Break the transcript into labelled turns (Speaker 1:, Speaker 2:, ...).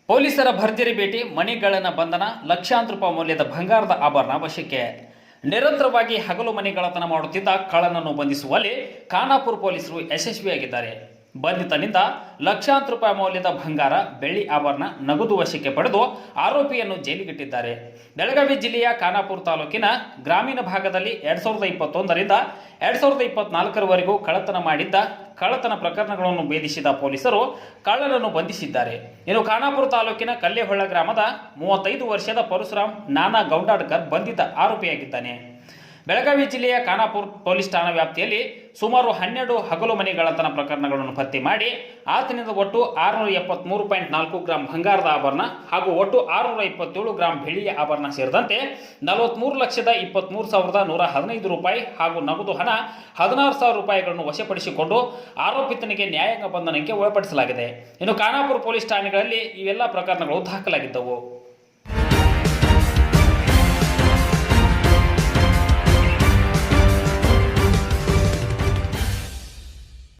Speaker 1: ಪೊಲೀಸರ ಭರ್ಜರಿ ಭೇಟಿ, ಮಣಿಗಳನ್ನ ಬಂಧನ, ಲಕ್ಷಾಂತರ ರೂಪಾಯಿ ಮೌಲ್ಯದ ಬಂಗಾರದ ಆಭರಣ ವಶಕ್ಕೆ. ನಿರಂತರವಾಗಿ ಹಗಲು ಮನೆಗಳತನ ಮಾಡುತ್ತಿದ್ದ ಕಳ್ಳನನ್ನು ಬಂಧಿಸುವಲ್ಲಿ ಖಾನಾಪುರ ಪೊಲೀಸರು ಯಶಸ್ವಿಯಾಗಿದ್ದಾರೆ. ಬಂಧಿತನಿಂದ ಲಕ್ಷಾಂತರ ರೂಪಾಯಿ ಮೌಲ್ಯದ ಬಂಗಾರ, ಬೆಳ್ಳಿ ಆಭರಣ, ನಗದು ವಶಕ್ಕೆ ಪಡೆದು ಆರೋಪಿಯನ್ನು ಜೈಲಿಗಿಟ್ಟಿದ್ದಾರೆ. ಬೆಳಗಾವಿ ಜಿಲ್ಲೆಯ ಖಾನಾಪುರ ತಾಲೂಕಿನ ಗ್ರಾಮೀಣ ಭಾಗದಲ್ಲಿ 2021ರಿಂದ 2024ರವರೆಗೂ ಕಳ್ಳತನ ಮಾಡಿದ್ದ ಕಳ್ಳತನ ಪ್ರಕರಣಗಳನ್ನು ಭೇದಿಸಿದ ಪೊಲೀಸರು ಕಳ್ಳನನ್ನು ಬಂಧಿಸಿದ್ದಾರೆ. ಇನ್ನು ಖಾನಾಪುರ ತಾಲೂಕಿನ ಕಲ್ಲೇಹೊಳ್ಳ ಗ್ರಾಮದ 35 ವರ್ಷದ ಪರಶುರಾಮ್ ನಾನಾ ಗೌಂಡಾಡ್ಕರ್ ಬಂಧಿತ ಆರೋಪಿಯಾಗಿದ್ದಾನೆ. ಬೆಳಗಾವಿ ಜಿಲ್ಲೆಯ ಖಾನಾಪುರ ಪೊಲೀಸ್ ಠಾಣಾ ವ್ಯಾಪ್ತಿಯಲ್ಲಿ ಸುಮಾರು 12 ಹಗಲು ಮನೆಗಳತನ ಪ್ರಕರಣಗಳನ್ನು ಪತ್ತೆ ಮಾಡಿ ಆತನಿಂದ ಒಟ್ಟು 673.4 ಗ್ರಾಂ ಬಂಗಾರದ ಆಭರಣ ಹಾಗೂ ಒಟ್ಟು 627 ಗ್ರಾಂ ಬೆಳ್ಳಿಯ ಆಭರಣ ಸೇರಿದಂತೆ 43,23,115 ರೂಪಾಯಿ ಹಾಗೂ ನಗದು ಹಣ 16,000 ರೂಪಾಯಿಗಳನ್ನು ವಶಪಡಿಸಿಕೊಂಡು ಆರೋಪಿತನಿಗೆ ನ್ಯಾಯಾಂಗ ಬಂಧನಕ್ಕೆ ಒಳಪಡಿಸಲಾಗಿದೆ. ಇನ್ನು ಖಾನಾಪುರ ಪೊಲೀಸ್ ಠಾಣೆಗಳಲ್ಲಿ ಇವೆಲ್ಲ ಪ್ರಕರಣಗಳು ದಾಖಲಾಗಿದ್ದವು.